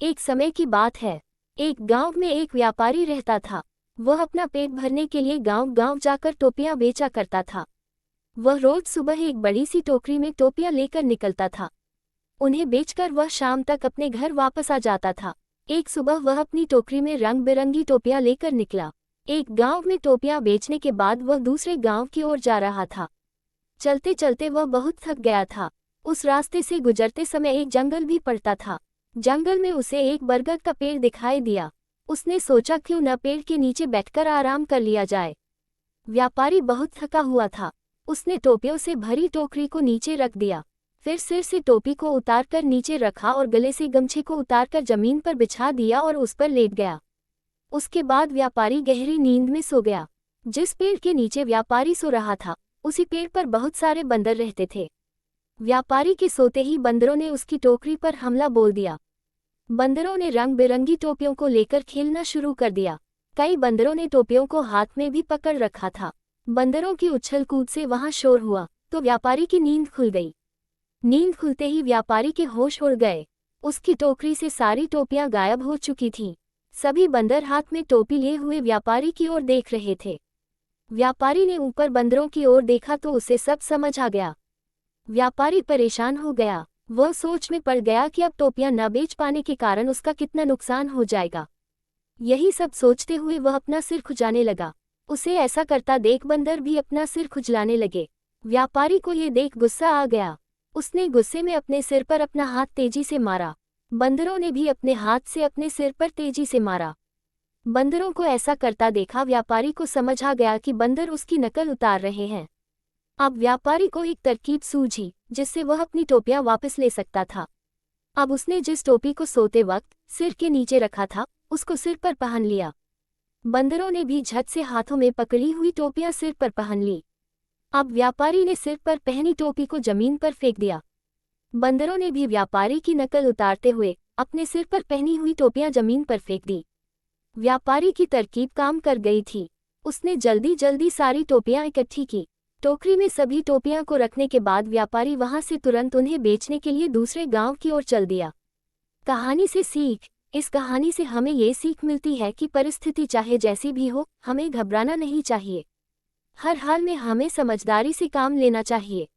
एक समय की बात है। एक गांव में एक व्यापारी रहता था। वह अपना पेट भरने के लिए गांव-गांव जाकर टोपियां बेचा करता था। वह रोज सुबह एक बड़ी सी टोकरी में टोपियां लेकर निकलता था। उन्हें बेचकर वह शाम तक अपने घर वापस आ जाता था। एक सुबह वह अपनी टोकरी में रंग बिरंगी टोपियां लेकर निकला। एक गांव में टोपियां बेचने के बाद वह दूसरे गांव की ओर जा रहा था। चलते चलते वह बहुत थक गया था। उस रास्ते से गुजरते समय एक जंगल भी पड़ता था। जंगल में उसे एक बरगद का पेड़ दिखाई दिया। उसने सोचा क्यों न पेड़ के नीचे बैठकर आराम कर लिया जाए। व्यापारी बहुत थका हुआ था। उसने टोपियों से भरी टोकरी को नीचे रख दिया। फिर सिर से टोपी को उतारकर नीचे रखा और गले से गमछे को उतारकर जमीन पर बिछा दिया और उस पर लेट गया। उसके बाद व्यापारी गहरी नींद में सो गया। जिस पेड़ के नीचे व्यापारी सो रहा था, उसी पेड़ पर बहुत सारे बंदर रहते थे। व्यापारी के सोते ही बंदरों ने उसकी टोकरी पर हमला बोल दिया। बंदरों ने रंग बिरंगी टोपियों को लेकर खेलना शुरू कर दिया। कई बंदरों ने टोपियों को हाथ में भी पकड़ रखा था। बंदरों की उछल कूद से वहां शोर हुआ तो व्यापारी की नींद खुल गई। नींद खुलते ही व्यापारी के होश उड़ गए। उसकी टोकरी से सारी टोपियां गायब हो चुकी थीं। सभी बंदर हाथ में टोपी लिए हुए व्यापारी की ओर देख रहे थे। व्यापारी ने ऊपर बंदरों की ओर देखा तो उसे सब समझ आ गया। व्यापारी परेशान हो गया। वह सोच में पड़ गया कि अब टोपियां न बेच पाने के कारण उसका कितना नुकसान हो जाएगा। यही सब सोचते हुए वह अपना सिर खुजाने लगा। उसे ऐसा करता देख बंदर भी अपना सिर खुजलाने लगे। व्यापारी को ये देख गुस्सा आ गया। उसने गुस्से में अपने सिर पर अपना हाथ तेजी से मारा। बंदरों ने भी अपने हाथ से अपने सिर पर तेजी से मारा। बंदरों को ऐसा करता देखा व्यापारी को समझ आ गया कि बंदर उसकी नकल उतार रहे हैं। अब व्यापारी को एक तरकीब सूझी जिससे वह अपनी टोपियां वापस ले सकता था। अब उसने जिस टोपी को सोते वक्त सिर के नीचे रखा था, उसको सिर पर पहन लिया। बंदरों ने भी झट से हाथों में पकड़ी हुई टोपियां सिर पर पहन ली। अब व्यापारी ने सिर पर पहनी टोपी को जमीन पर फेंक दिया। बंदरों ने भी व्यापारी की नकल उतारते हुए अपने सिर पर पहनी हुई टोपियां जमीन पर फेंक दी। व्यापारी की तरकीब काम कर गई थी। उसने जल्दी जल्दी सारी टोपियां इकट्ठी की। टोकरी में सभी टोपियां को रखने के बाद व्यापारी वहां से तुरंत उन्हें बेचने के लिए दूसरे गांव की ओर चल दिया। कहानी से सीख। इस कहानी से हमें ये सीख मिलती है कि परिस्थिति चाहे जैसी भी हो, हमें घबराना नहीं चाहिए। हर हाल में हमें समझदारी से काम लेना चाहिए।